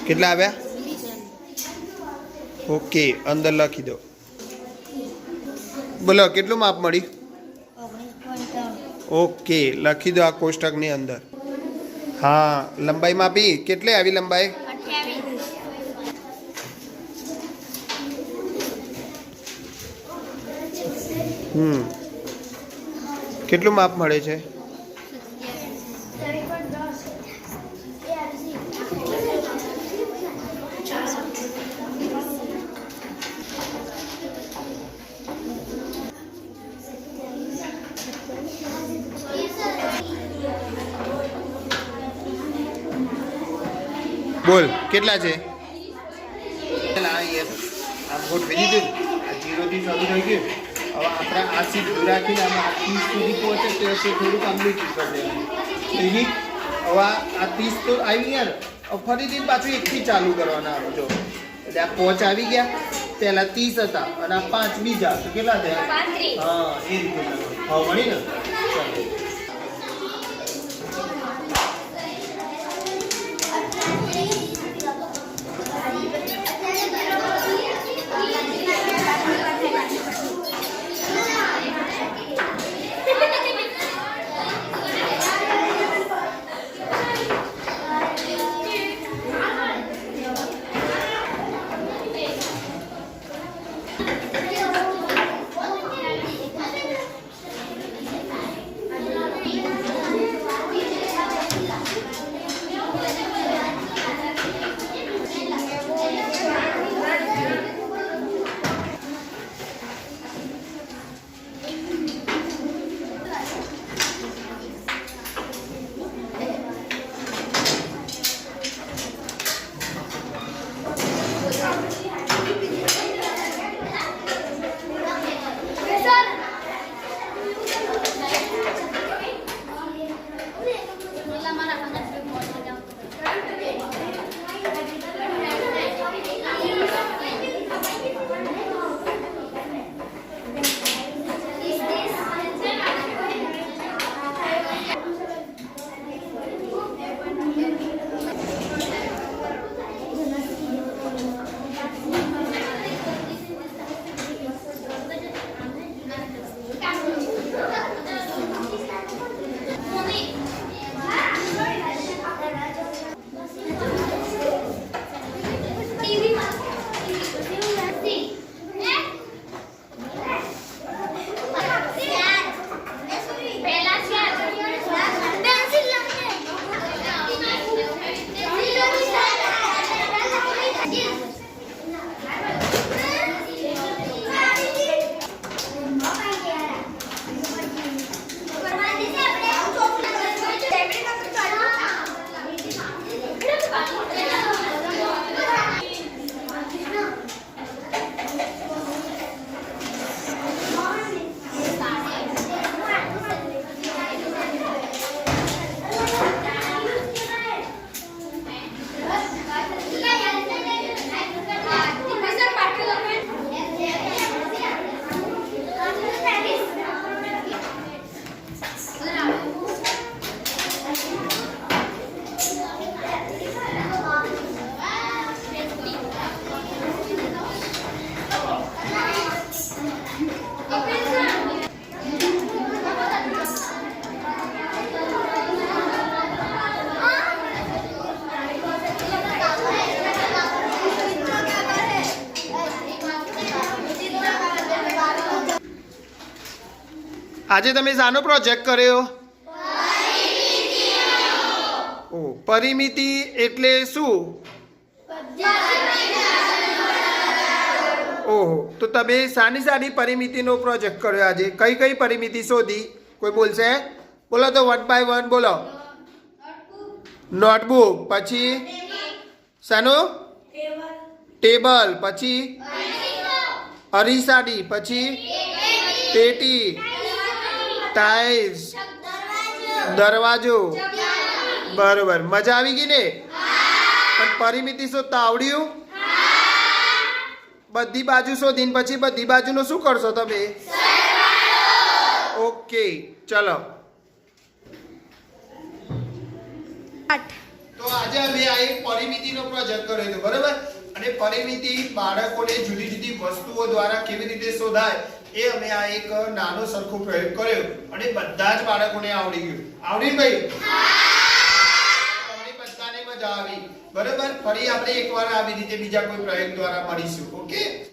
કેટલા આવ્યા? ઓકે, અંદર લખી દો. બોલો કેટલું માપ મળ્યું? ઓકે, લખી દો આ કોષ્ટકની અંદર. હા, લંબાઈ માપી. કેટલી આવી લંબાઈ? કેટલું માપ મળે છે? બોલ કેટલા છે? આ ગોઠવી દીધું. આ 0 થી શરૂ થઈ ગયું. હવે આપણે આ સીટ દૂર રાખીને આમાં 30 સુધી પહોંચે તો થોડું કમ્પ્લીટ કરી દેવાનું. હવે આ 30 તો આવી ગયા ને, ફરીથી પાછું 1 થી ચાલુ કરવાના આવે. જો એટલે આ 5 આવી ગયા, પહેલા 30 હતા અને આ 5 બીજા તો કેટલા થયા? 35. હા, એ રીતે હા મળી ને. ચાલો આજે તમે શાનો પ્રોજેક્ટ કર્યો? ઓ, પરિમિતિ એટલે શું? ઓહો, તો તમે શાની પરિમિતિનો પ્રોજેક્ટ કર્યો આજે? કઈ કઈ પરિમિતિ શોધી? કોઈ બોલશે? બોલો તો 1 by 1 બોલો. નોટબુક, પછી શાનું? ટેબલ, પછી અરીસાડી, પછી પેટી, ટાઇલ્સ, દરવાજો. બરોબર, મજા આવી ગઈ ને? પણ પરિમિતિ શોધતા આવડ્યું? બધી બાજુ શોધીને પછી બધી બાજુનો શું કરશો તમે? ઓકે, ચલો. તો આજે અમે આ એક પરિમિતિનો પ્રોજેક્ટ કર્યો હતો, બરાબર? અને પરિમિતિ બાળકોને જુદી જુદી વસ્તુઓ દ્વારા કેવી રીતે શોધાય એ અમે આ એક નાનો સરખો પ્રયોગ કર્યો અને બધા જ બાળકોને આવડી ગયું. આવડી ભાઈ? તમને બધાને મજા આવી, બરાબર? ફરી આપણે એકવાર આવી રીતે બીજા કોઈ પ્રયોગ દ્વારા મળીશું. ઓકે.